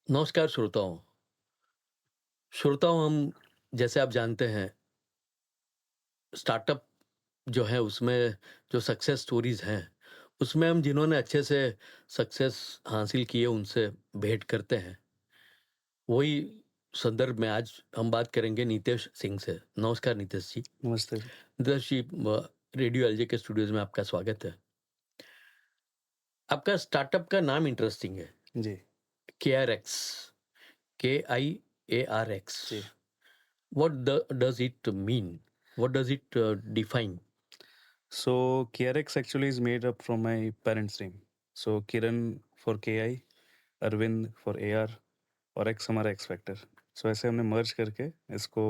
नमस्कार श्रोताओं। श्रोताओं, हम जैसे आप जानते हैं, स्टार्टअप जो है उसमें जो सक्सेस स्टोरीज़ हैं, उसमें हम जिन्होंने अच्छे से सक्सेस हासिल की है उनसे भेंट करते हैं। वही संदर्भ में आज हम बात करेंगे नितेश सिंह से। नमस्कार नितेश जी। नमस्ते जी। नितेश जी, रेडियो एलजे के स्टूडियोज़ में आपका स्वागत है। आपका स्टार्टअप का नाम इंटरेस्टिंग है, जी, केआरएक्स, KIARX। जी। What does it mean? What does it define? So KRX actually is made up from my parents' name. So Kiran for KI, Arvind for AR और एक्स हमारा एक्स फैक्टर। सो ऐसे हमने merge करके इसको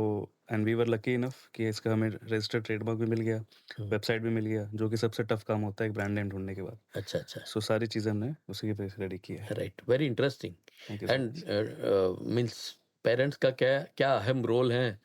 and we were lucky enough कि इसका हमें registered trademark भी मिल गया, हुँ, वेबसाइट भी मिल गया, जो कि सबसे टफ काम होता है एक ब्रांड नेम ढूँढने के बाद। अच्छा, अच्छा। सो सारी चीज़ें हमने उसी के बेस रेडी की है। Right, very interesting. Thank you so and much. Means parents का क्या क्या अहम रोल है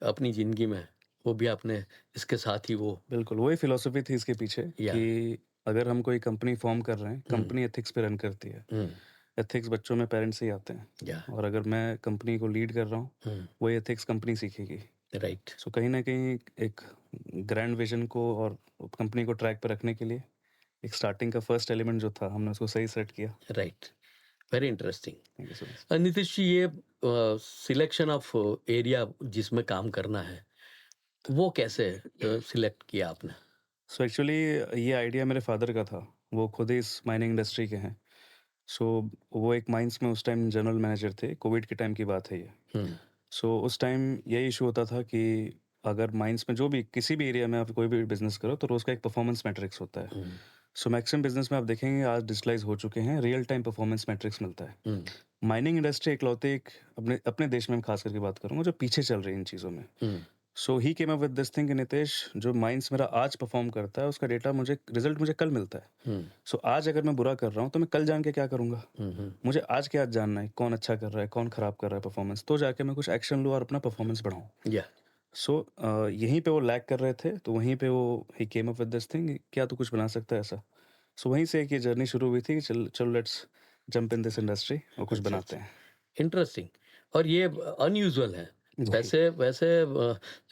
अपनी ज़िंदगी में, वो भी आपने इसके साथ ही वो बिल्कुल, वही फिलॉसफी थी इसके पीछे या कि अगर हम कोई कंपनी फ़ॉर्म कर रहे हैं, हुँ, कंपनी एथिक्स पे रन करती है। हुँ, एथिक्स बच्चों में पेरेंट्स से ही आते हैं या और अगर मैं कंपनी को लीड कर रहा हूँ, हुँ, वही एथिक्स कंपनी सीखेगी। राइट, सो कहीं न कहीं एक ग्रैंड विज़न को और कंपनी को ट्रैक पे रखने के लिए एक स्टार्टिंग का फर्स्ट एलिमेंट जो था, हमने उसको सही सेट किया। Right, very interesting. Thank you so much. Nitish ji, ये सिलेक्शन ऑफ एरिया जिसमें काम करना है, वो कैसे सिलेक्ट किया आपने? सो एक्चुअली ये आइडिया मेरे फादर का था। वो खुद ही इस माइनिंग इंडस्ट्री के हैं। सो वो एक माइन्स में उस टाइम जनरल मैनेजर थे, कोविड के टाइम की बात है ये। हुँ, सो उस टाइम ये इशू होता था कि अगर माइंस में जो भी किसी भी एरिया में आप कोई भी बिज़नेस करो तो रोज़ का एक परफॉर्मेंस मैट्रिक्स होता है। हुँ, सो मैक्सिमम बिज़नेस में आप देखेंगे आज डिजिटलाइज़ हो चुके हैं, रियल टाइम परफॉर्मेंस मैट्रिक्स मिलता है। हुँ, माइनिंग इंडस्ट्री इकलौते एक अपने अपने देश में ख़ास करके बात करूँगा जो पीछे चल रही है इन चीज़ों में। Hmm, so he came up with this thing कि नितेश जो माइंस मेरा आज परफॉर्म करता है उसका डेटा मुझे रिज़ल्ट मुझे कल मिलता है। हुँ, सो आज अगर मैं बुरा कर रहा हूँ तो मैं कल जान के क्या करूँगा? हुँ, हुँ। मुझे आज के आज जानना है कौन अच्छा कर रहा है, कौन खराब कर रहा है परफॉर्मेंस, तो जाके मैं कुछ एक्शन लूँ और अपना परफॉर्मेंस बढ़ाऊँ। या सो यहीं पे वो लैग कर रहे थे, तो वहीं पे वो he came up with this thing क्या तू कुछ बना सकता है ऐसा? सो वहीं से एक ये जर्नी शुरू हुई थी कि चल चलो let's jump in this industry और कुछ अच्छा, बनाते अच्छा। हैं। इंटरेस्टिंग। और ये अनयूजुअल है। जी। वैसे वैसे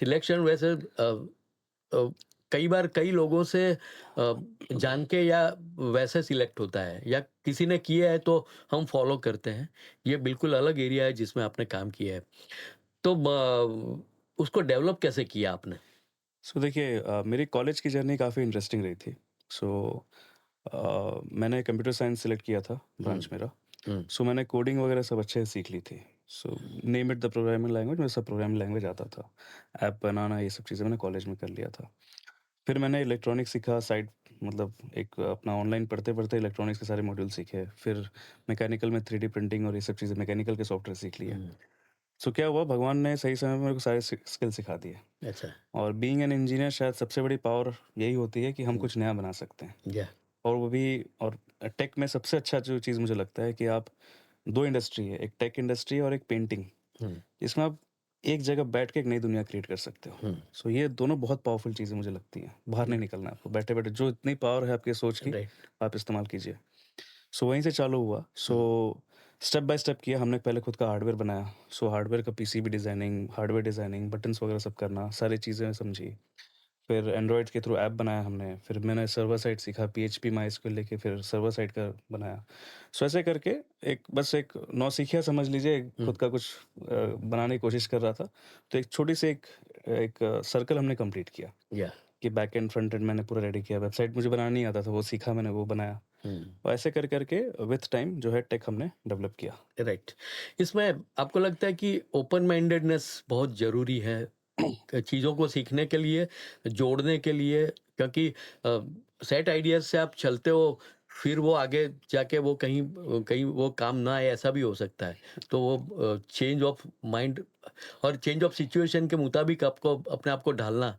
सिलेक्शन वैसे अ, कई बार कई लोगों से जान के या वैसे सिलेक्ट होता है या किसी ने किया है तो हम फॉलो करते हैं। ये बिल्कुल अलग एरिया है जिसमें आपने काम किया है। तो उसको डेवलप कैसे किया आपने? सो देखिए मेरी कॉलेज की जर्नी काफ़ी इंटरेस्टिंग रही थी। सो मैंने कंप्यूटर साइंस सेलेक्ट किया था हुँ, ब्रांच मेरा। हुँ, सो मैंने कोडिंग वगैरह सब अच्छे से सीख ली थी। So name it the programming language मुझे सब प्रोग्रामिंग लैंग्वेज आता था। ऐप बनाना ये सब चीज़ें मैंने कॉलेज में कर लिया था। फिर मैंने इलेक्ट्रॉनिक्स सीखा साइड मतलब एक अपना ऑनलाइन पढ़ते-पढ़ते इलेक्ट्रॉनिक्स के सारे मॉड्यूल सीखे। फिर मैकेनिकल में 3D प्रिंटिंग और ये सब चीज़ें मैकेनिकल के सॉफ्टवेयर सीख लिए। हुँ। सो क्या हुआ भगवान ने सही समय में मेरे को सारे स्किल सिखा दिए। अच्छा। और बीइंग एन इंजीनियर शायद सबसे बड़ी पावर यही होती है कि हम हुँ, कुछ नया बना सकते हैं। या और वो भी और टेक में सबसे अच्छा जो चीज़ मुझे लगता है कि आप 2 इंडस्ट्री है, एक टेक इंडस्ट्री और एक पेंटिंग, हुँ, जिसमें आप एक जगह बैठ के एक नई दुनिया क्रिएट कर सकते हो। हुँ, सो ये दोनों बहुत पावरफुल चीज़ें मुझे लगती हैं। बाहर नहीं निकलना है आपको, बैठे-बैठे जो इतनी पावर है आपकी सोच की, राइट। आप इस्तेमाल कीजिए। सो वहीं से चालू हुआ। सो हुँ, स्टेप बाय स्टेप किया हमने पहले खुद का हार्डवेयर बनाया। सो हार्डवेयर का PCB designing, hardware designing, buttons वगैरह सब करना, सारी चीज़ें समझी। फिर एंड्रॉइड के थ्रू ऐप बनाया हमने, फिर मैंने सर्वर साइड सीखा, पीएचपी, माइस्क्यूएल लेके फिर सर्वर साइड का बनाया। सो ऐसे करके एक बस एक नौसिखिया समझ लीजिए, हुँ, खुद का कुछ बनाने की कोशिश कर रहा था। तो एक छोटी सी एक एक सर्कल हमने कंप्लीट किया या कि बैक एंड, फ्रंट एंड मैंने पूरा रेडी किया। वेबसाइट मुझे बनाना नहीं आता था, वो सीखा मैंने, वो बनाया। हुँ। और ऐसे कर के विथ टाइम जो है टेक हमने डेवलप किया। राइट। इसमें आपको लगता है कि ओपन माइंडेडनेस बहुत ज़रूरी है चीज़ों को सीखने के लिए, जोड़ने के लिए, क्योंकि सेट आइडियाज़ से आप चलते हो, फिर वो आगे जाके वो कहीं वो काम ना आए, ऐसा भी हो सकता है। तो वो चेंज ऑफ माइंड और चेंज ऑफ सिचुएशन के मुताबिक आपको अपने आप को ढालना।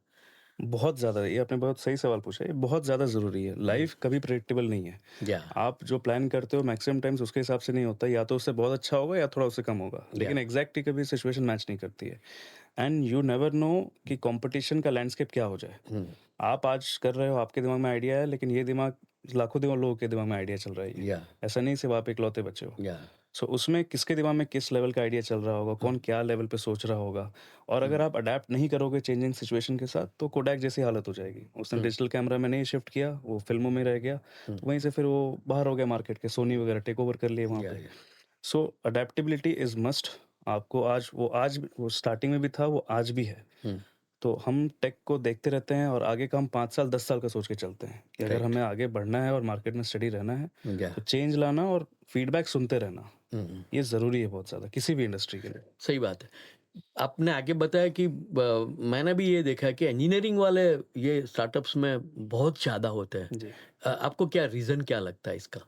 बहुत ज़्यादा, ये आपने बहुत सही सवाल पूछा है, ये बहुत ज़्यादा ज़रूरी है। हुँ, लाइफ़ कभी प्रेडिक्टेबल नहीं है। या आप जो प्लान करते हो मैक्सिमम टाइम्स उसके हिसाब से नहीं होता है, या तो उससे बहुत अच्छा होगा या थोड़ा उससे कम होगा। या लेकिन एग्ज़ैक्टली कभी सिचुएशन मैच नहीं करती है। एंड यू नेवर नो कि कॉम्पिटिशन का लैंडस्केप क्या हो जाए। हुँ, आप आज कर रहे हो, आपके दिमाग में आइडिया है, लेकिन ये दिमाग लाखों दिमाग लोगों के दिमाग में आइडिया चल रहा है ये। या ऐसा नहीं सिर्फ़ आप इकलौते बचे हो। या सो उसमें किसके दिमाग में किस लेवल का आइडिया चल रहा होगा, कौन क्या लेवल पे सोच रहा होगा, और अगर आप अडैप्ट नहीं करोगे चेंजिंग सिचुएशन के साथ तो कोडैक जैसी हालत हो जाएगी। उसने डिजिटल कैमरा में नहीं शिफ्ट किया, वो फ़िल्मों में रह गया, तो वहीं से फिर वो बाहर हो गया मार्केट के, सोनी वगैरह टेक ओवर कर लिए वहाँ या पे। सो अडैप्टेबिलिटी इज़ मस्ट। आपको आज वो स्टार्टिंग में भी था, वो आज भी है। तो हम टेक को देखते रहते हैं और आगे का हम 5 साल 10 साल का सोच के चलते हैं कि अगर राइट। हमें आगे बढ़ना है और मार्केट में स्टडी रहना है, या तो चेंज लाना और फीडबैक सुनते रहना, ये ज़रूरी है बहुत ज़्यादा, किसी भी इंडस्ट्री के लिए। सही बात है। आपने आगे बताया कि मैंने भी ये देखा है कि इंजीनियरिंग वाले ये स्टार्टअप्स में बहुत ज़्यादा होते हैं। जी। आपको क्या रीज़न क्या लगता है इसका?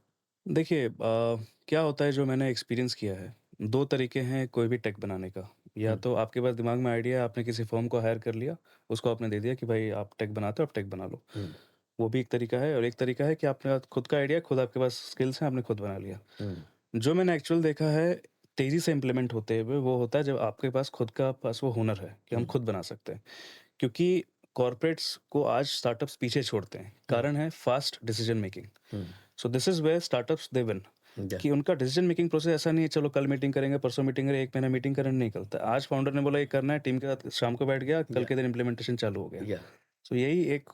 देखिए क्या होता है जो मैंने एक्सपीरियंस किया है, 2 तरीके हैं कोई भी टेक बनाने का। या तो आपके पास दिमाग में आइडिया है, आपने किसी फर्म को हायर कर लिया, उसको आपने दे दिया कि भाई आप टेक बनाते हो, आप टेक बना लो। हुँ, वो भी एक तरीका है, और एक तरीका है कि आपने खुद का आइडिया, खुद आपके पास स्किल्स हैं, आपने खुद बना लिया। हुँ, जो मैंने एक्चुअल देखा है तेज़ी से इम्प्लीमेंट होते हुए, वो होता है जब आपके पास खुद का पास वो हुनर है कि हम हुँ, खुद बना सकते हैं। क्योंकि कॉर्पोरेट्स को आज स्टार्टअप्स पीछे छोड़ते हैं। कारण है fast decision making. Hmm, so this is where startups they win. या कि उनका डिसीजन मेकिंग प्रोसेस ऐसा नहीं है, चलो कल मीटिंग करेंगे, परसों मीटिंग करेंगे, 1 महीना मीटिंग करेंगे, नहीं निकलता। आज फाउंडर ने बोला ये करना है, टीम के साथ शाम को बैठ गया, कल या के दिन इम्प्लीमेंटेशन चालू हो गया। या सो यही एक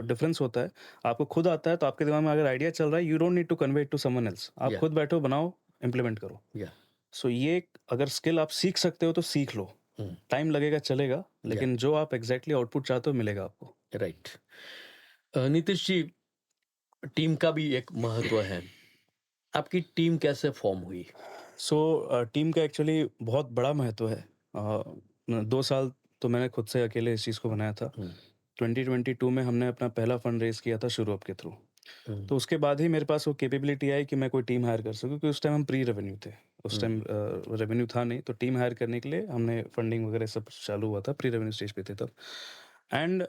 डिफरेंस होता है। आपको खुद आता है तो आपके दिमाग में अगर आइडिया चल रहा है, you don't need to convey it to someone else. आप या खुद बैठो, बनाओ, इम्प्लीमेंट करो। या सो ये अगर स्किल आप सीख सकते हो तो सीख लो। हुँ, टाइम लगेगा, चलेगा, या लेकिन जो आप एग्ज़ैक्टली आउटपुट चाहते हो मिलेगा आपको। राइट। नीतीश जी, टीम का भी एक महत्व है। आपकी टीम कैसे फ़ॉर्म हुई? सो टीम का एक्चुअली बहुत बड़ा महत्व है। 2 साल तो मैंने खुद से अकेले इस चीज़ को बनाया था। हुँ, 2022 में हमने अपना पहला फंड रेज़ किया था शुरुआत के थ्रू। हुँ, तो उसके बाद ही मेरे पास वो कैपेबिलिटी आई कि मैं कोई टीम हायर कर सकूँ, क्योंकि उस टाइम हम प्री रेवेन्यू थे। उस हुँ, टाइम रेवेन्यू था नहीं, तो टीम हायर करने के लिए हमने फंडिंग वगैरह सब चालू हुआ था, प्री रेवेन्यू स्टेज पे थे तब। एंड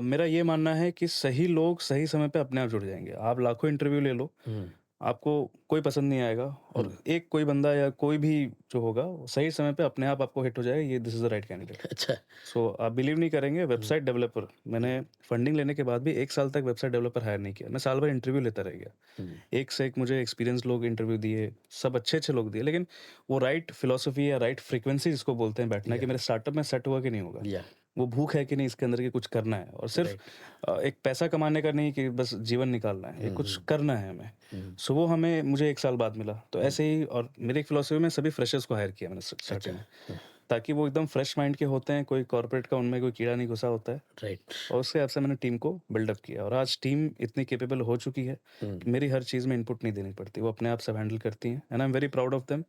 मेरा ये मानना है कि सही लोग सही समय पे अपने आप जुड़ जाएँगे। आप लाखों इंटरव्यू ले लो, हुँ, आपको कोई पसंद नहीं आएगा, और हुँ, एक कोई बंदा या कोई भी जो होगा, वो सही समय पे अपने आप आपको हिट हो जाएगा, ये this is the right candidate. अच्छा। सो आप बिलीव नहीं करेंगे, हुँ, वेबसाइट डेवलपर हुँ, मैंने फंडिंग लेने के बाद भी 1 साल तक वेबसाइट डेवलपर हायर नहीं किया। मैं साल भर इंटरव्यू लेता रह गया। हुँ, एक से एक मुझे एक्सपीरियंस लोग इंटरव्यू दिए, सब अच्छे-अच्छे लोग दिए, लेकिन वो राइट फिलॉसफी या राइट फ्रीक्वेंसी जिसको बोलते हैं बैठना, कि या मेरे स्टार्टअप में सेट हुआ कि नहीं होगा। या वो भूख है कि नहीं इसके अंदर, कि कुछ करना है, और सिर्फ़ राइट। एक पैसा कमाने का नहीं कि बस जीवन निकालना है, ये हुँ, कुछ हुँ, करना है हमें। हुँ, सो वो हमें मुझे 1 साल बाद मिला। तो हुँ, ऐसे ही, और मेरी एक फिलॉसफी में सभी फ्रेशर्स को हायर किया मैंने अच्छा। स्टार्टिंग में, हुँ, ताकि वो एकदम फ्रेश माइंड के होते हैं, कोई कॉर्पोरेट का उनमें कोई कीड़ा नहीं घुसा होता है। राइट। और उसके हिसाब से मैंने टीम को बिल्डअप किया, और आज टीम इतनी कैपेबल हो चुकी है हुँ, कि मेरी हर चीज़ में इनपुट नहीं देनी पड़ती, वो अपने आप सब हैंडल करती हैं, and I am very proud of them.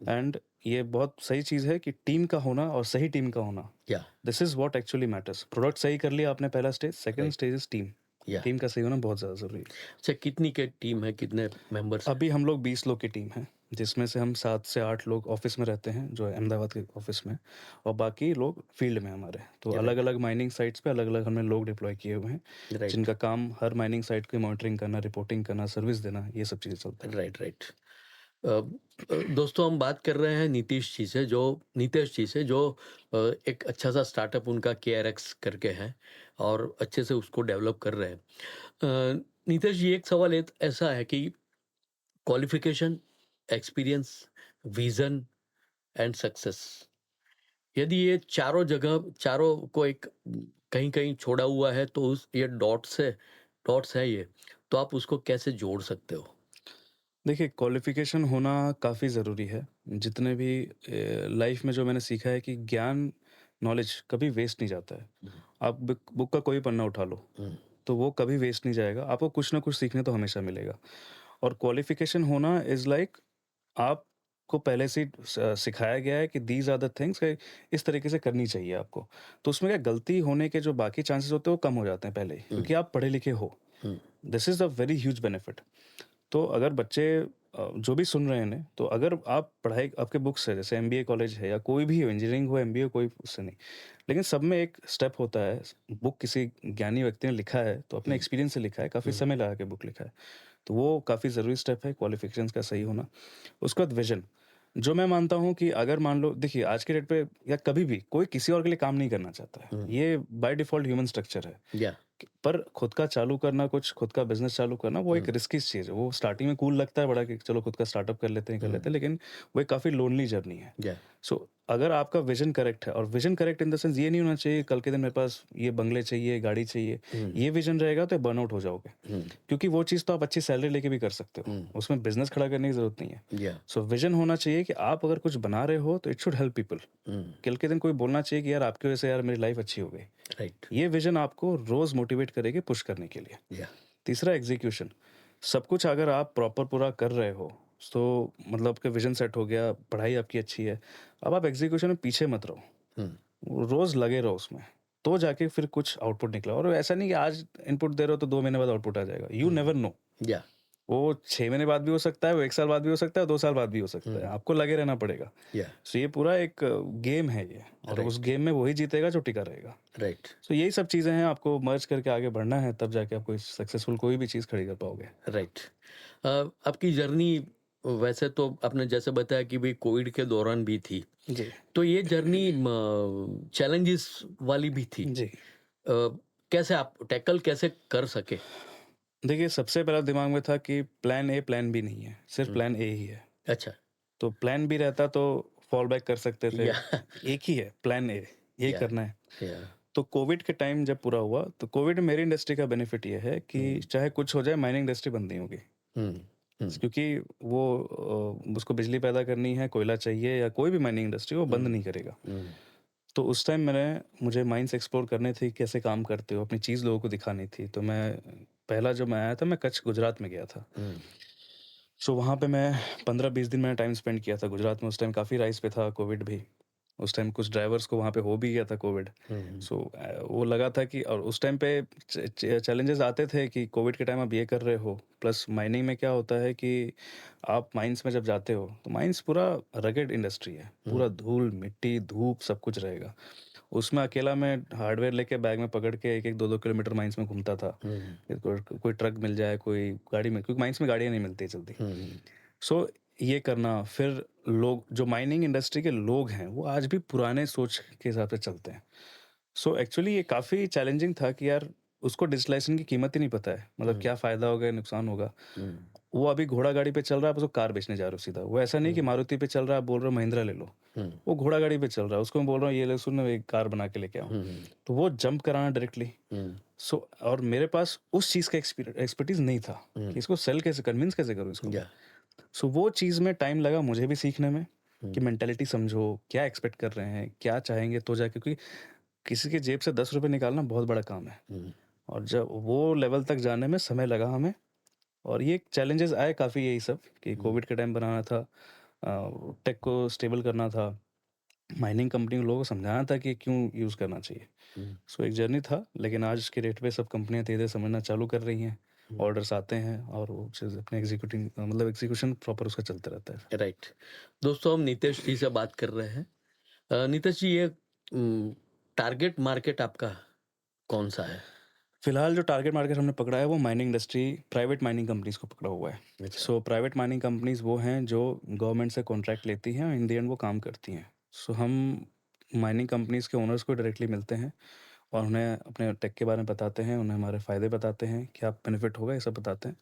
And ये बहुत सही चीज़ है कि टीम का होना, और सही टीम का होना, या this is what actually matters. Product सही कर लिया आपने पहला stage, second right. Stage is team. या टीम का सही होना बहुत ज़्यादा ज़रूरी है। अच्छा, कितनी के टीम है, कितने मेंबर्स हैं? अभी हम लोग 20 लोग की टीम है, जिसमें से हम 7 से 8 लोग ऑफ़िस में रहते हैं, जो है अहमदाबाद के ऑफ़िस में, और बाकी लोग फ़ील्ड में हमारे। तो राइट, अलग-अलग माइनिंग साइट्स पे अलग-अलग हमने लोग डिप्लॉय किए हुए हैं, राइट, जिनका काम हर माइनिंग साइट की मॉनिटरिंग करना, रिपोर्टिंग करना, सर्विस देना, ये सब चीज़ें चलता है। Right, right. दोस्तों, हम बात कर रहे हैं नीतेश जी से, जो एक अच्छा-सा स्टार्टअप उनका केआरएक्स करके है और अच्छे से उसको डेवलप कर रहे हैं। नीतेश जी, एक सवाल ऐसा है कि qualification, experience, vision and success, यदि ये चारों को एक कहीं-कहीं छोड़ा हुआ है, तो उस ये डॉट्स है ये, तो आप उसको कैसे जोड़ सकते हो? देखिए, क्वालिफ़िकेशन होना काफ़ी ज़रूरी है। जितने भी लाइफ़ में जो मैंने सीखा है कि ज्ञान, नॉलेज कभी वेस्ट नहीं जाता है। हुँ, आप बुक बुक का कोई पन्ना उठा लो, हुँ, तो वो कभी वेस्ट नहीं जाएगा। आपको कुछ ना कुछ सीखने तो हमेशा मिलेगा। और क्वालिफ़िकेशन होना इज़ लाइक, आपको पहले से ही सिखाया गया है कि दीज़ आर द थिंग्स, इस तरीके से करनी चाहिए आपको। तो उसमें क्या, गलती होने के जो बाकी चांसेस होते हैं वो कम हो जाते हैं पहले ही, हुँ, क्योंकि आप पढ़े लिखे हो। Hmm, this is a very huge benefit. तो अगर बच्चे जो भी सुन रहे हैं इन्हें, तो अगर आप पढ़ाई आपके बुक्स है, जैसे एमबीए कॉलेज है या कोई भी हो, इंजीनियरिंग हो, एमबीए, कोई उससे नहीं। लेकिन सब में एक स्टेप होता है, बुक किसी ज्ञानी व्यक्ति ने लिखा है, तो अपने हुँ, एक्सपीरियंस से लिखा है, काफ़ी हुँ, समय लगा के बुक लिखा है। तो वो काफ़ी ज़रूरी स्टेप है, क्वालिफ़िकेशंस का सही होना। उसके बाद विज़न, जो मैं मानता हूँ कि अगर मान लो, देखिए आज के डेट पे या कभी भी कोई किसी और के लिए काम नहीं करना चाहता है। हुँ, ये बाय डिफ़ॉल्ट ह्यूमन स्ट्रक्चर है। या पर खुद का चालू करना, कुछ खुद का बिज़नेस चालू करना, वो एक हुँ, रिस्की चीज़ है। वो स्टार्टिंग में कूल लगता है बड़ा कि चलो खुद का स्टार्टअप कर लेते हुँ, हैं, लेकिन वो एक काफ़ी लोनली जर्नी है। या सो अगर आपका विज़न करेक्ट है, और vision correct in the sense ये नहीं होना चाहिए कल के दिन मेरे पास ये बंगले चाहिए, गाड़ी चाहिए। हुँ, ये विज़न रहेगा तो बर्नआउट हो जाओगे। हुँ, क्योंकि वो चीज़ तो आप अच्छी सैलरी लेके भी कर सकते हो। हुँ, उसमें बिज़नेस खड़ा करने की ज़रूरत नहीं है। या सो विज़न होना चाहिए कि आप अगर कुछ बना रहे हो तो इट शुड हेल्प पीपल। हुँ, कल के दिन कोई बोलना चाहिए कि यार आपकी वज़ह से यार मेरी लाइफ़ अच्छी हो गई। राइट, ये विज़न आपको रोज़ मोटिवेट करेगी पुश करने के लिए। या तीसरा एग्ज़ीक्यूशन। सब कुछ अगर आप प्रॉपर पूरा कर रहे हो, तो मतलब आपका विज़न सेट हो गया, पढ़ाई आपकी अच्छी है। अब आप एग्ज़ीक्यूशन में पीछे मत रहो। हुँ, रोज़ लगे रहो उसमें। तो जाके फिर कुछ आउटपुट निकला, और ऐसा नहीं कि आज इनपुट दे रहे हो तो 2 महीने बाद आउटपुट आ जाएगा। You hmm, never know. या वो 6 महीने बाद भी हो सकता है, वो 1 साल बाद भी हो सकता है, 2 साल बाद भी हो सकता है। हुँ, आपको लगे रहना पड़ेगा। या सो ये पूरा एक गेम है ये, और उस राइट, गेम में वही जीतेगा जो टिका रहेगा। राइट, सो यही सब चीज़ें हैं, आपको मर्ज करके आगे बढ़ना है, तब जाके आप कोई सक्सेसफुल कोई भी चीज़ खड़ी कर पाओगे। राइट। अ, आपकी जर्नी वैसे तो आपने जैसे बताया कि भई कोविड के दौरान भी थी, जी। तो ये जर्नी म चैलेंजेस वाली भी थी। जी। कैसे आप टैकल कैसे कर सके? देखिए, सबसे पहला दिमाग में था कि प्लान ए, प्लान बी नहीं है, सिर्फ़ हुँ, प्लान ए ही है। अच्छा, तो प्लान बी रहता तो फॉल बैक कर सकते थे। या एक ही है प्लान ए, यही या करना है। या तो कोविड के टाइम जब पूरा हुआ, तो कोविड में मेरी इंडस्ट्री का बेनिफिट ये है कि हुँ, चाहे कुछ हो जाए, माइनिंग इंडस्ट्री बंद नहीं होगी। हुँ, हुँ, क्योंकि वो उसको बिजली पैदा करनी है, कोयला चाहिए, या कोई भी माइनिंग इंडस्ट्री वो बंद हुँ, नहीं करेगा। हुँ, तो उस टाइम मुझे माइन्स एक्सप्लोर करने थे, कैसे काम करते हो, अपनी चीज़ लोगों को दिखानी थी। तो पहला जो मैं आया था, मैं कच्छ, गुजरात में गया था। हुँ, सो वहाँ पे मैं 15-20 दिन मैंने टाइम स्पेंड किया था गुजरात में। उस टाइम काफ़ी राइज़ पे था कोविड भी। उस टाइम कुछ ड्राइवर्स को वहाँ पे हो भी गया था कोविड। हुँ, सो वो लगा था कि, और उस टाइम पे चैलेंजेस आते थे कि कोविड के टाइम आप ये कर रहे हो, प्लस माइनिंग में क्या होता है कि आप माइंस में जब जाते हो, तो माइंस पूरा रगेड इंडस्ट्री है। हुँ, पूरा धूल, मिट्टी, धूप सब कुछ रहेगा। उसमें अकेला मैं हार्डवेयर लेके बैग में पकड़ के 1-1 2-2 किलोमीटर माइंस में घूमता था। हुँ, कि कोई ट्रक मिल जाए, कोई गाड़ी मिल, क्योंकि माइंस में गाड़ियाँ नहीं मिलती जल्दी। हुँ, सो ये करना, फिर लोग जो माइनिंग इंडस्ट्री के लोग हैं, वो आज भी पुराने सोच के हिसाब से चलते हैं। सो एक्चुअली ये काफ़ी चैलेंजिंग था कि यार उसको डिजिटलाइज़ेशन की कीमत ही नहीं पता है। मतलब हुँ, क्या फ़ायदा होगा, नुकसान होगा। हुँ, वो अभी घोड़ा गाड़ी पे चल रहा है, आप उसको कार बेचने जा रहे हो सीधा। वो ऐसा नहीं कि हुँ, मारुति पे चल रहा है, आप बोल रहे हो महिंद्रा ले लो। हुँ, वो घोड़ा गाड़ी पे चल रहा है, उसको मैं बोल रहा हूँ ये ले, सुन एक कार बना के लेके आओ। हुँ, तो वो जंप कराना डायरेक्टली। हुँ, सो और मेरे पास उस चीज़ का एक्सपर्टीज़ नहीं था हुँ, कि इसको सेल कैसे, कन्विंस कैसे करूँ इसको मैं। या सो वो चीज़ में टाइम लगा मुझे भी सीखने में, हुँ, कि मेंटालिटी समझो, क्या एक्सपेक्ट कर रहे हैं, क्या चाहेंगे तो जाके, क्योंकि किसी की जेब से ₹10 निकालना बहुत बड़ा काम है, हुँ, और जब वो लेवल तक जाने में समय लगा हमें। और ये चैलेंजेस आए काफ़ी, यही सब कि हुँ, कोविड के टाइम बनाना था, टेक को स्टेबल करना था, माइनिंग कंपनी के लोगों को समझाना था कि क्यों यूज़ करना चाहिए। हुँ, सो एक जर्नी था, लेकिन आज के डेट पे सब कंपनियाँ धीरे-धीरे समझना चालू कर रही हैं। हुँ, ऑर्डर्स आते हैं, और वो चीज़ अपने एग्जीक्यूशन प्रॉपर उसका चलता रहता है। राइट। दोस्तों हम नितेश जी से बात कर रहे हैं। नितेश जी ये टारगेट मार्केट आपका कौन-सा है? फिलहाल जो टारगेट मार्केट हमने पकड़ा है, वो mining industry, private mining companies को पकड़ा हुआ है। अच्छा, सो प्राइवेट माइनिंग कंपनीज़ वो हैं जो गवर्नमेंट से कॉन्ट्रैक्ट लेती हैं, और इन द एंड वो काम करती हैं। सो हम माइनिंग कंपनीज़ के ओनर्स को डायरेक्टली मिलते हैं, और उन्हें अपने टेक के बारे में बताते हैं, उन्हें हमारे फ़ायदे बताते हैं, क्या बेनिफिट होगा, ये सब बताते हैं।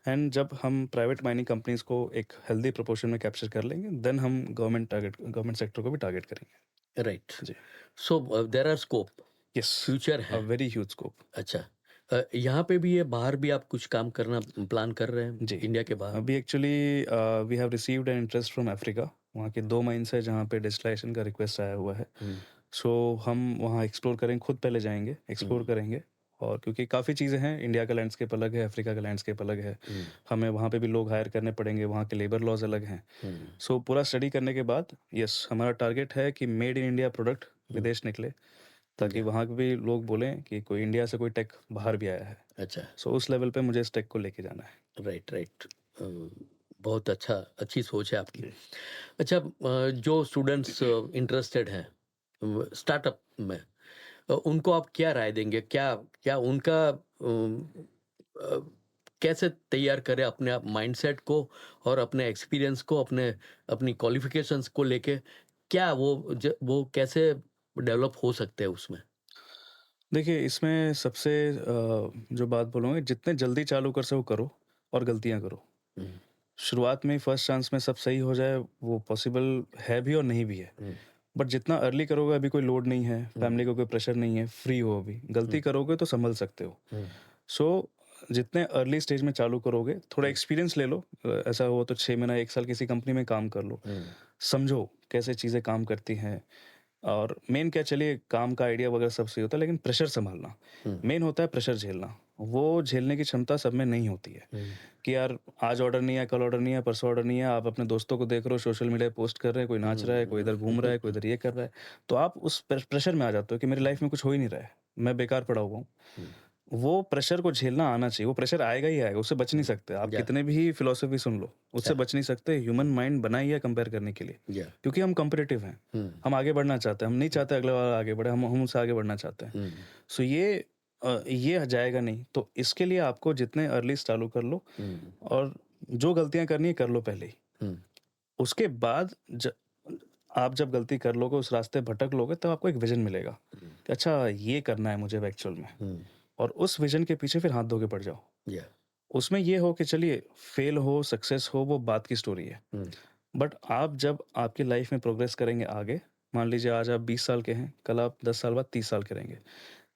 एंड जब हम प्राइवेट माइनिंग कंपनीज़ को एक हेल्दी प्रोपोर्शन में कैप्चर कर लेंगे, देन हम गवर्नमेंट सेक्टर को भी टारगेट करेंगे। राइट। जी। So there are scope, yes, future अ है। Very huge scope. अच्छा। यहाँ पे भी ये बाहर भी आप कुछ काम करना प्लान कर रहे हैं जी। इंडिया के बाहर? अभी actually we have received an interest from Africa. वहाँ के 2 माइन्स हैं जहाँ पे डिजिटलाइज़ेशन का रिक्वेस्ट आया हुआ है। हुँ, सो हम वहाँ एक्सप्लोर करेंगे, खुद पहले जाएँगे, एक्सप्लोर हुँ, करेंगे, और क्योंकि काफ़ी चीज़ें हैं, इंडिया का लैंडस्केप अलग है, अफ्रीका का लैंडस्केप अलग है। हुँ, हमें वहाँ पे भी लोग हायर करने पड़ेंगे, वहाँ के लेबर लॉज़ अलग हैं। हुँ, सो पूरा स्टडी करने के बाद यस, हमारा टारगेट है कि मेड इन इंडिया प्रोडक्ट हुँ, विदेश निकले, ताकि या वहाँ के भी लोग बोलें कि कोई इंडिया से कोई टेक बाहर भी आया है। अच्छा, सो उस लेवल पे मुझे इस टेक को लेके जाना है। Right, right. बहुत अच्छा अच्छी सोच है आपकी। जी। अच्छा जो स्टूडेंट्स इंटरेस्टेड हैं स्टार्टअप में उनको आप क्या राय देंगे? क्या क्या उनका अ, कैसे तैयार करें अपने आप माइंडसेट को और अपने एक्सपीरियंस को अपने अपनी क्वालिफ़िकेशंस को लेके क्या वो कैसे डेवलप हो सकते हैं उसमें? देखिए, इसमें सबसे जो बात बोलूँगा, जितने जल्दी चालू कर सको करो और गलतियाँ करो। हुँ, शुरुआत में ही फर्स्ट चांस में सब सही हो जाए, वो पॉसिबल है भी और नहीं भी है। हुँ, बट जितना अर्ली करोगे, अभी कोई लोड नहीं है, हुँ, फैमिली का कोई प्रेशर नहीं है, फ्री हो अभी। हुँ, गलती करोगे तो सँभल सकते हो। हुँ, सो जितने अर्ली स्टेज में चालू करोगे, थोड़ा हुँ, एक्सपीरियंस ले लो। ऐसा हो तो 6 महीना, 1 साल किसी कंपनी में काम कर लो। हुँ, समझो कैसे चीज़ें काम करती हैं। और मेन क्या, चलिए काम का आइडिया वगैरह सब सही होता है, लेकिन प्रेशर सँभालना, हुँ, मेन होता है प्रेशर झेलना। वो झेलने की क्षमता सब में नहीं होती है। हुँ, कि यार आज ऑर्डर नहीं है, कल ऑर्डर नहीं है, परसों ऑर्डर नहीं है, आप अपने दोस्तों को देख रहे हो सोशल मीडिया पे पोस्ट कर रहे हैं, कोई नाच रहा है, कोई इधर घूम रहा है, कोई इधर ये कर रहा है। तो आप उस प्रेशर में आ जाते हो कि मेरी लाइफ में कुछ हो ही नहीं रहा है, मैं बेकार पड़ा हुआ हूँ। हुँ, वो प्रेशर को झेलना आना चाहिए, वो प्रेशर आएगा ही आएगा, उससे बच नहीं हुँ, सकते। आप या, कितने भी फिलॉसफी सुन लो, उससे या, बच नहीं सकते। ह्यूमन माइंड बना ही है कंपेयर करने के लिए, या, क्योंकि हम कॉम्पिटिटिव हैं। हुँ, हम आगे बढ़ना चाहते हैं, हम नहीं हुँ, चाहते अगले वाला आगे बढ़े, हम उससे आगे बढ़ना चाहते हैं। हुँ, सो ये जाएगा नहीं, तो इसके लिए आपको जितने अर्ली चालू कर लो हुँ, और जो गलतियाँ करनी है कर लो पहले ही। हुँ, उसके बाद आप जब गलती कर लोगे, उस रास्ते भटक लोगे, तब आपको एक विज़न मिलेगा हुँ, कि अच्छा ये करना है मुझे अब एक्चुअल में। हुँ, और उस विज़न के पीछे फिर हाथ धो के पड़ जाओ। या, उसमें ये हो कि चलिए फेल हो, सक्सेस हो, वो बात की स्टोरी है। हुँ, बट आप जब आपकी लाइफ़ में प्रोग्रेस करेंगे आगे, मान लीजिए आज आप 20 साल के हैं, कल आप 10 साल बाद 30 साल के रहेंगे।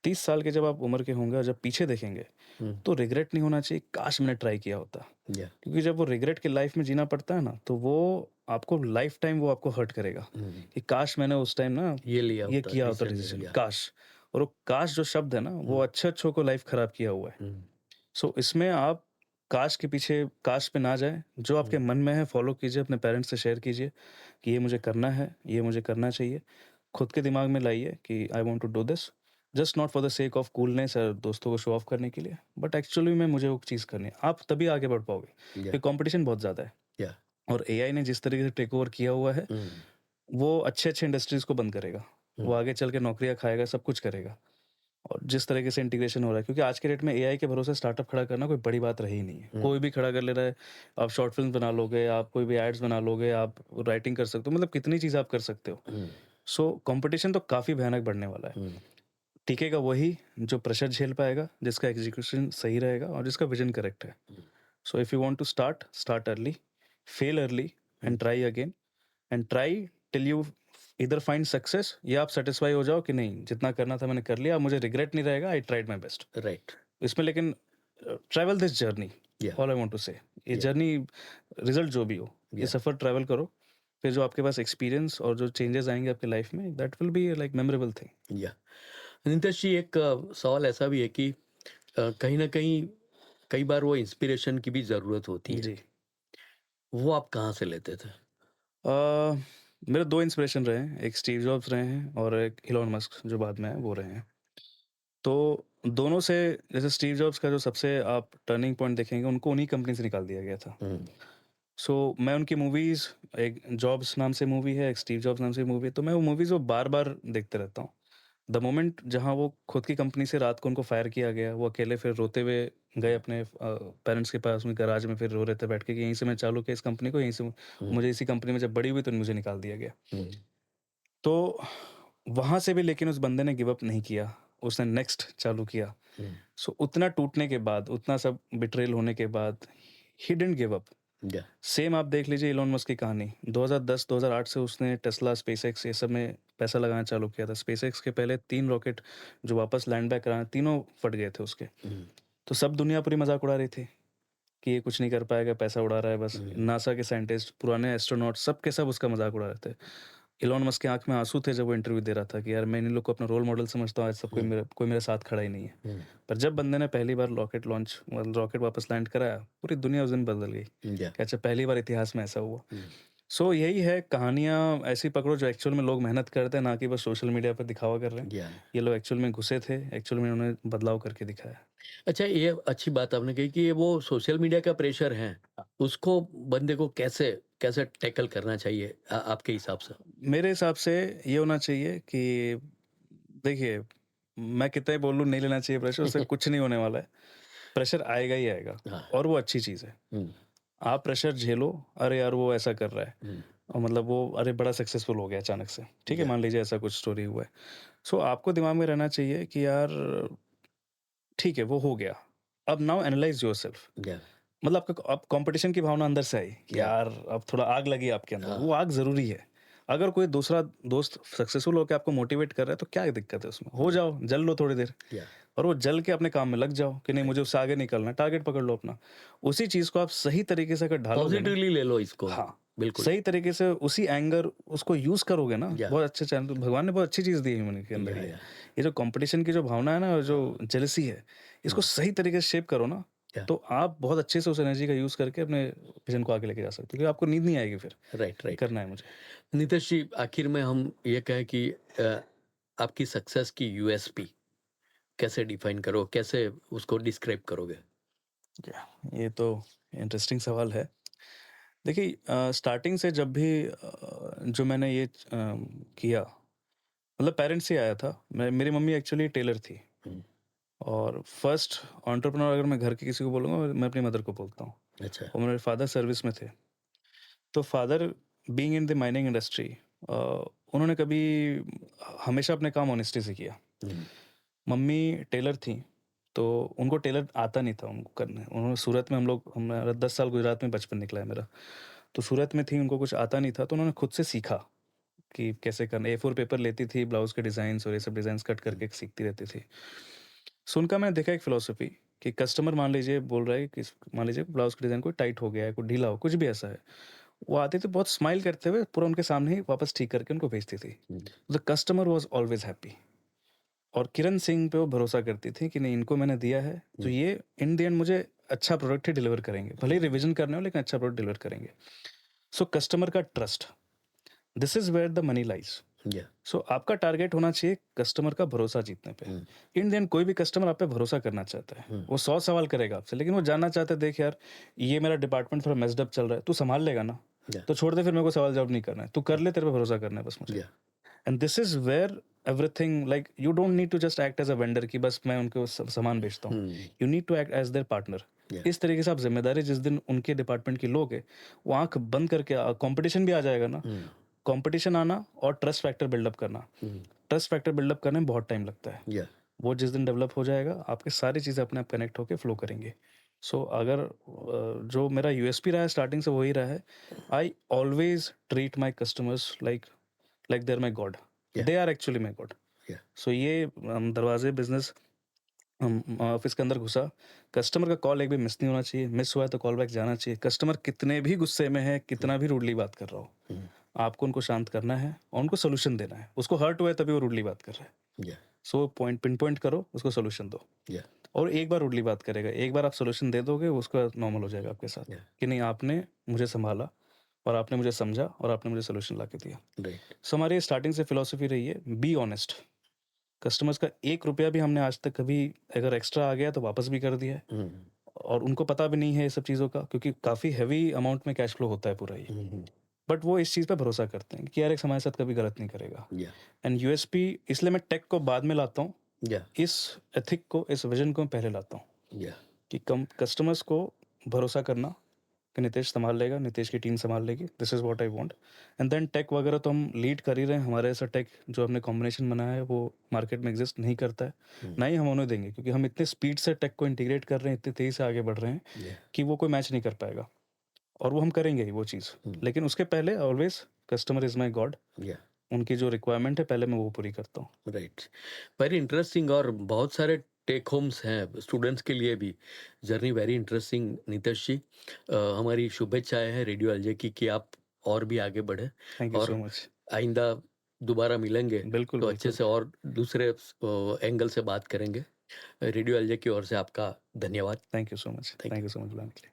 30 साल के जब आप उम्र के होंगे और जब पीछे देखेंगे, हुँ, तो रिग्रेट नहीं होना चाहिए, काश मैंने ट्राई किया होता। या, क्योंकि जब वो रिग्रेट की लाइफ में जीना पड़ता है ना, तो वो आपको लाइफ टाइम वो आपको हर्ट करेगा हुँ, कि काश मैंने उस टाइम ना ये लिया ये होता किया होता डिसीज़न, डिसीजन, या, काश। और वो काश जो शब्द है ना, वो हुँ, अच्छे अच्छों को लाइफ खराब किया हुआ है। हुँ, सो इसमें आप काश के पीछे, काश पे ना जाए, जो हुँ, आपके मन में है फॉलो कीजिए, अपने पेरेंट्स से शेयर कीजिए कि ये मुझे करना है, ये मुझे करना चाहिए। खुद के दिमाग में लाइए कि I want to do this, just not for the sake of coolness और दोस्तों को शो ऑफ करने के लिए, बट एक्चुअली में मुझे वो चीज़ करनी है। आप तभी आगे बढ़ पाओगे, या, क्योंकि कंपटीशन बहुत ज़्यादा है। या, और एआई ने जिस तरीके से टेक ओवर किया हुआ है, हुँ, वो अच्छे-अच्छे इंडस्ट्रीज़ को बंद करेगा। हुँ, वो आगे चल के नौकरियाँ खाएगा, सब कुछ करेगा। और जिस तरीके से इंटीग्रेशन हो रहा है, क्योंकि आज के डेट में एआई के भरोसे स्टार्टअप खड़ा करना कोई बड़ी बात रही नहीं है। हुँ, कोई भी खड़ा कर ले रहा है। आप शॉर्ट फ़िल्म्स बना लोगे, आप कोई भी एड्स बना लोगे, आप राइटिंग कर सकते हो, मतलब कितनी चीज़ आप कर सकते हो। हुँ, सो कॉम्पिटिशन तो काफ़ी भयानक बढ़ने वाला है। हुँ, टिकेगा वही जो प्रेशर झेल पाएगा, जिसका एग्ज़ीक्यूशन सही रहेगा और जिसका विज़न करेक्ट है। Hmm, so if you want to start, start early, fail early hmm, and try again, and try till you either find success, या आप सैटिस्फाई हो जाओ कि नहीं जितना करना था मैंने कर लिया, अब मुझे रिग्रेट नहीं रहेगा, I tried my best. Right, इसमें लेकिन ट्रैवल दिस जर्नी, या, ऑल आई वांट टू से, ये या, जर्नी, रिजल्ट जो भी हो, ये या, सफ़र ट्रैवल करो, फिर जो आपके पास एक्सपीरियंस और जो चेंजेस आएंगे आपकी लाइफ में, that will be like memorable thing. या। नितेश जी, एक सवाल ऐसा भी है कि कहीं न कहीं कई बार वो इंस्पिरेशन की भी ज़रूरत होती है। जी। वो आप कहाँ से लेते थे? अ, मेरे दो इंस्पिरेशन रहे हैं, एक स्टीव जॉब्स रहे हैं और एक इलॉन मस्क जो बाद में है वो रहे हैं। तो दोनों से, जैसे स्टीव जॉब्स का जो सबसे आप टर्निंग पॉइंट देखेंगे, उनको उन्हीं कंपनी से निकाल दिया गया था। हुँ, सो मैं उनकी मूवीज़, एक जॉब्स नाम से मूवी है, एक स्टीव जॉब्स नाम से मूवी है, तो मैं वो मूवीज़ वो बार-बार देखते रहता हूँ। द मोमेंट जहाँ वो खुद की कंपनी से रात को उनको फायर किया गया, वो अकेले फिर रोते हुए गए अपने पेरेंट्स के पास, उनके गैराज में फिर रो रहे थे बैठ के कि यहीं से मैं चालू किया इस कंपनी को, यहीं से हुँ, मुझे इसी कंपनी में जब बड़ी हुई तो मुझे निकाल दिया गया। हुँ, तो वहाँ से भी लेकिन उस बंदे ने गिव अप नहीं किया, उसने नेक्स्ट चालू किया। हुँ, सो उतना टूटने के बाद, उतना सब बिट्रेयल होने के बाद, ही डिडन्ट गिव अप। या, सेम आप देख लीजिए इलॉन मस्क की कहानी। 2010-2008 से उसने टेस्ला, स्पेसएक्स ये सब में पैसा लगाना चालू किया था। स्पेसएक्स के पहले 3 रॉकेट जो वापस लैंड बैक कराए, तीनों फट गए थे उसके। हुँ, तो सब दुनिया पूरी मज़ाक उड़ा रही थी कि ये कुछ नहीं कर पाएगा, पैसा उड़ा रहा है बस। हुँ, नासा के साइंटिस्ट, पुराने एस्ट्रोनॉट, सब के सब उसका मज़ाक उड़ा रहे थे। इलॉन मस्क की आँख में आँसू थे जब वो इंटरव्यू दे रहा था कि यार मैं इन लोग को अपना रोल मॉडल समझता हूँ, आज सब हुँ, कोई मेरे साथ खड़ा ही नहीं है। हुँ, पर जब बंदे ने पहली बार रॉकेट वापस लैंड कराया, पूरी दुनिया उस दिन बदल गई या, कि अच्छा पहली बार इतिहास में ऐसा हुआ। हुँ। सो यही है, कहानियाँ ऐसी पकड़ो जो एक्चुअल में लोग मेहनत करते हैं, ना कि बस सोशल मीडिया पे दिखावा कर रहे हैं। या। ये लोग एक्चुअल में घुसे थे, एक्चुअल में उन्होंने बदलाव करके दिखाया। अच्छा, ये अच्छी बात आपने कही कि ये वो सोशल मीडिया का प्रेशर है, उसको बंदे को कैसे कैसे टैकल करना चाहिए आपके हिसाब से? मेरे हिसाब से ये होना चाहिए कि देखिए, मैं कितना ही बोल लूँ नहीं लेना चाहिए प्रेशर, उससे कुछ नहीं होने वाला है। प्रेशर आएगा ही आएगा हाँ, और वो अच्छी चीज़ है। हुँ, आप प्रेशर झेलो, अरे यार वो ऐसा कर रहा है। हुँ, और मतलब वो अरे बड़ा सक्सेसफुल हो गया अचानक से, ठीक है? या मान लीजिए ऐसा कुछ स्टोरी हुआ है। सो आपको दिमाग में रहना चाहिए कि यार ठीक है, वो हो गया। अब नाउ एनालाइज़ योरसेल्फ। या मतलब आपका अब कॉम्पिटिशन की भावना अंदर से आई कि या यार अब थोड़ा आग लगी आपके अंदर, हाँ, वो आग ज़रूरी है। अगर कोई दूसरा दोस्त सक्सेसफुल होके आपको मोटिवेट कर रहा है तो क्या दिक्कत है उसमें? हो जाओ, जल लो थोड़ी देर या और वो जल के अपने काम में लग जाओ कि नहीं राइट, मुझे उससे आगे निकलना है, टारगेट पकड़ लो अपना। उसी चीज़ को आप सही तरीके से अगर ढालोगे ना, पॉजिटिवली ले लो इसको, हाँ, बिल्कुल। सही तरीके से उसी एंगर उसको यूज़ करोगे ना, या बहुत अच्छे चैनल भगवान ने बहुत अच्छी चीज़ दी है ह्यूमन के अंदर ये। या ये जो कॉम्पिटिशन की जो भावना है ना और जो हाँ, जेलसी है, इसको हुँ, सही तरीके से शेप करो ना, या तो आप बहुत अच्छे से उस एनर्जी का यूज़ करके अपने विज़न को आगे लेके जा सकते हो क्योंकि आपको नींद नहीं आएगी फिर, राइट, ये राइट। करना है मुझे। नितेश जी, आखिर में हम ये कहें कि आपकी सक्सेस की यूएसपी कैसे डिफाइन करो, कैसे उसको डिस्क्राइब करोगे? या ये तो इंटरेस्टिंग सवाल है। देखिए स्टार्टिंग से जब भी जो मैंने ये किया मतलब पेरेंट्स से आया था। मैं मेरी मम्मी एक्चुअली टेलर थी हुँ, और फर्स्ट एंटरप्रेन्योर अगर मैं घर के किसी को बोलूँगा मैं अपनी मदर को बोलता हूँ अच्छा, और मेरे फादर सर्विस में थे। तो father being in the mining industry उन्होंने कभी हमेशा अपने काम ऑनेस्टी से किया। हुँ, मम्मी टेलर थीं, तो उनको टेलर आता नहीं था उनको करने। उन्होंने सूरत में हमारा 10 साल गुजरात में बचपन निकला है मेरा। तो सूरत में थी, उनको कुछ आता नहीं था, तो उन्होंने खुद से सीखा कि कैसे करना। ए4 पेपर लेती थी, ब्लाउज़ के डिज़ाइन्स और ये सब डिज़ाइन्स कट हुँ, करके सीखती रहती थी। सो उनका मैंने देखा एक फ़िलॉसफ़ी कि कस्टमर मान लीजिए बोल रहा है कि मान लीजिए ब्लाउज़ का डिज़ाइन कोई टाइट हो गया है, कोई ढीला हो, कुछ भी ऐसा है। वो आती थी बहुत स्माइल करते हुए, पूरा उनके सामने ही वापस ठीक करके उनको भेजती थी। Hmm, the customer was always happy. और किरण सिंह पे वो भरोसा करती थी कि नहीं इनको मैंने दिया है, तो हुँ, ये इन द एंड मुझे अच्छा प्रोडक्ट ही डिलीवर करेंगे। भले ही हुँ, रिवीजन करने हो लेकिन अच्छा प्रोडक्ट डिलीवर करेंगे। सो कस्टमर का trust, this is where the money lies. या सो आपका टारगेट होना चाहिए कस्टमर का भरोसा जीतने पे। हुँ, इन द एंड कोई भी कस्टमर आप पे भरोसा करना चाहता है। हुँ, वो 100 सवाल करेगा आपसे लेकिन वो जानना चाहता है देख यार ये मेरा डिपार्टमेंट थोड़ा मेस्ड अप चल रहा है, तू सँभाल लेगा ना? या तो छोड़ दे फिर मेरे को सवाल जवाब नहीं करना है। तू कर ले तेरे पे भरोसा करना है बस मुझे। Yeah and this is where everything like you don't need to just act as a vendor कि बस मैं उनको सामान बेचता हूँ। Hmm, you need to act as their partner. या इस तरीके से आप ज़िम्मेदारी जिस दिन उनके डिपार्टमेंट की लोगे, वो आँख बंद करके कॉम्पिटिशन भी आ जाएगा ना, हुँ, कॉम्पिटिशन आना और ट्रस्ट फैक्टर बिल्डअप करना। हुँ, ट्रस्ट फैक्टर बिल्डअप करने में बहुत टाइम लगता है। या वो जिस दिन डेवलप हो जाएगा, आपकी सारी चीज़ें अपने आप कनेक्ट होके फ्लो करेंगी। सो अगर जो मेरा यूएसपी रहा है स्टार्टिंग से वही रहा है, I always treat my customers like like they are my god. Yeah they are actually my god. Yeah so ये दरवाज़े बिज़नेस ऑफ़िस के अंदर घुसा, कस्टमर का कॉल एक भी मिस नहीं होना चाहिए, मिस हुआ है तो कॉल बैक जाना चाहिए। कस्टमर कितने भी गुस्से में है, हुँ, कितना भी रूडली बात कर रहा हो, हुँ, आपको उनको शांत करना है और उनको सॉल्यूशन देना है। उसको हर्ट हुआ है तभी वो रूडली बात कर रहा है। या सो पॉइंट पिन पॉइंट करो, उसको सॉल्यूशन दो या और एक बार रूडली बात करेगा, एक बार आप सॉल्यूशन दे दोगे, उसके बाद नॉर्मल हो जाएगा आपके साथ या कि नहीं आपने मुझे सँभाला और आपने मुझे समझा और आपने मुझे सॉल्यूशन ला के दिया। राइट, सो हमारी स्टार्टिंग से फिलॉसफी रही है, बी ऑनेस्ट। कस्टमर्स का 1 रुपया भी हमने आज तक कभी अगर एक्स्ट्रा आ गया तो वापस भी कर दिया है हुँ, और उनको पता भी नहीं है ये सब चीज़ों का क्योंकि काफ़ी हेवी अमाउंट में कैश फ्लो होता है पूरा ये। हुँ, हुँ, बट वो इस चीज़ पे भरोसा करते हैं कि यार एक हमारे साथ कभी गलत नहीं करेगा। या एंड यूएसपी इसलिए मैं टेक को बाद में लाता हूँ, या इस एथिक को, इस विज़न को मैं पहले लाता हूँ या कि कम कस्टमर्स को भरोसा करना कि नितेश सँभाल लेगा, नितेश की टीम सँभाल लेगी, this is what I want. And then tech वगैरह तो हम लीड कर ही रहे हैं, हमारे ऐसा टेक जो हमने कॉम्बिनेशन बनाया है वो मार्केट में एग्ज़िस्ट नहीं करता है, हुँ, ना ही हम होने देंगे क्योंकि हम इतने स्पीड से टेक को इंटीग्रेट कर रहे हैं, इतनी तेज़ी से आगे बढ़ रहे हैं या कि वो कोई मैच नहीं कर पाएगा और वो हम करेंगे ही वो चीज़। हुँ, लेकिन उसके पहले always customer is my god, या उनकी जो रिक्वायरमेंट है पहले मैं वो पूरी करता हूँ। राइट। वेरी इंटरेस्टिंग और बहुत सारे टेक होम्स हैं स्टूडेंट्स के लिए भी। जर्नी वेरी इंटरेस्टिंग नितेश जी। हमारी शुभेच्छाएँ हैं रेडियो एलजे की आप और भी आगे बढ़ें थैंक यू सो और मच। आइंदा दोबारा मिलेंगे बिल्कुल, तो अच्छे बिल्कुल। से और दूसरे एंगल से बात करेंगे। रेडियो एलजे की ओर से आपका धन्यवाद। Thank you so much. Thank thank you. You so much बुलाने के लिए।